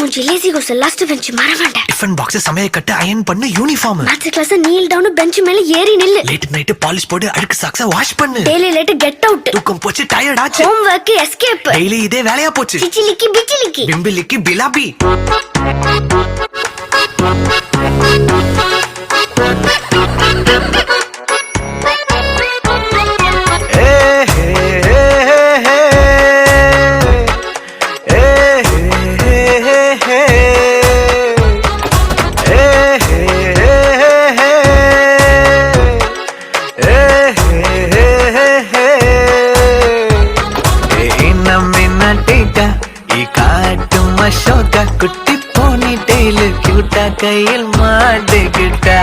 मुझे लेजी को last bench मारा मांडा टिफिन बॉक्स சமைய கட்டு அயன் பண்ணு uniform maths class kneel down bench மேல ஏறி நில்லு லேட் நைட் பாலிஷ் போடு அழுக்கு சாக்ஸ வாஷ் பண்ணு டெய்லி லேட் கெட் அவுட் தூக்கம் போச்சு டயர்ட் ஆச்சு ஹோம் வர்க் எஸ்கேப் டெய்லி இதே வேலையா போச்சு சிச்சிலிக்கி பிச்சிலிக்கி பிம்பிலிக்கி பிலாபி குட்டி போனி டெய்லு கியூட்டா கையில் மாட்டிக்கிட்டா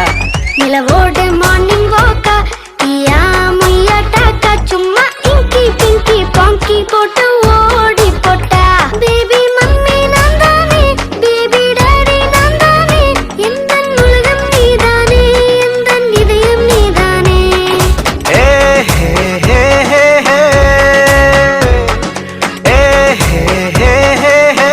நிலவோடு மார்னிங் வாக்கா கியா முய்யா டாக்கா சும்மா இங்கி பிங்கி பாங்கி போட்டு ஓடி போட்டா பேபி மம்மி நான் தானே பேபி டாடி நான் தானே எந்தன் உலகம் நீதானே எந்தன் இதயம் நீதானே ஏ ஹே ஹே ஹே ஹே ஏ ஹே ஹே ஹே ஹே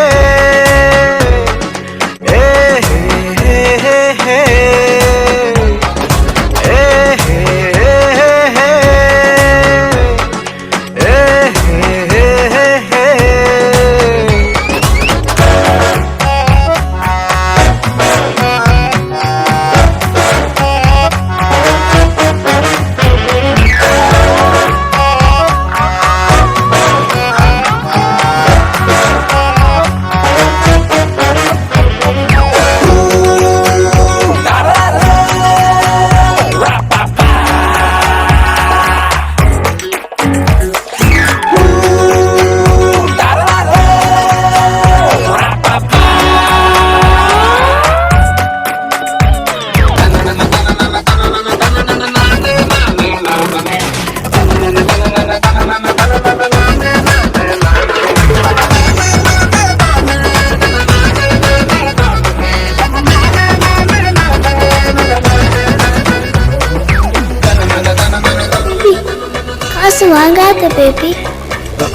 காசு வாங்காத பேபி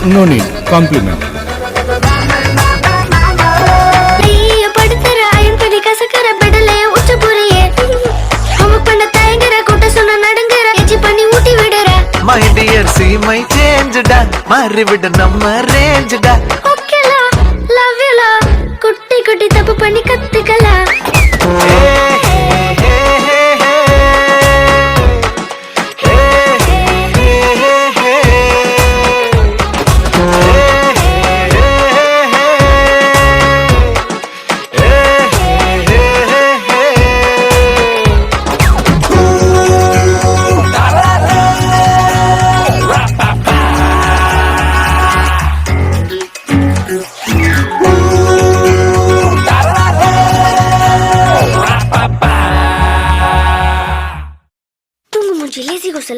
No need. Compliment. ஐய படுத்துற அயன் பண்ணி கசக்கற பெடலே உச்ச புரியே அவ பண்ண தயங்கற கூட்ட சொன்ன நடுங்கற எச்சி பண்ணி ஊட்டி விடுற my dear see my change டா மாறி விடு நம்ம ரேஞ்ச் டா ஓகேலா லவ் யூ லா குட்டி குட்டி தப்பு பண்ணி கத்துக்கலாம்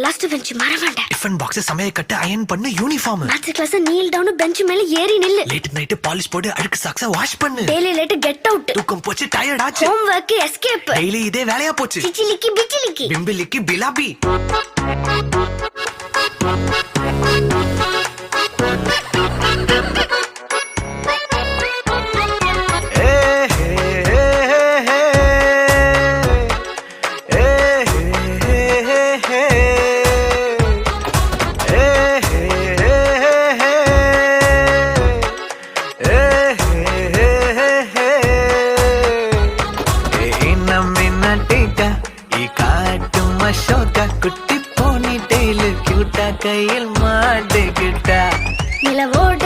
லாஸ்ட் பெஞ்ச் மாற மாட்டேன் டிஃபன் பாக்ஸ் சமைய கட்டு அயன் பண்ணு uniform maths class kneel down bench மேல ஏறி நில்லு லேட் நைட் பாலிஷ் போடு அழுக்கு சாக்ஸ வாஷ் பண்ணு டெய்லி லேட் கெட் அவுட் தூக்கம் போச்சு டயர்ட் ஆச்சு ஹோம் வர்க் எஸ்கேப் டெய்லி இதே வேலையா போச்சு சிச்சிலிக்கி பிச்சிலிக்கி பிம்பிலிக்கி பிலாபி குட்டி போனி டெய்லு கியூட்டா கையில் மாட்டிக்கிட்டா நிலவோடு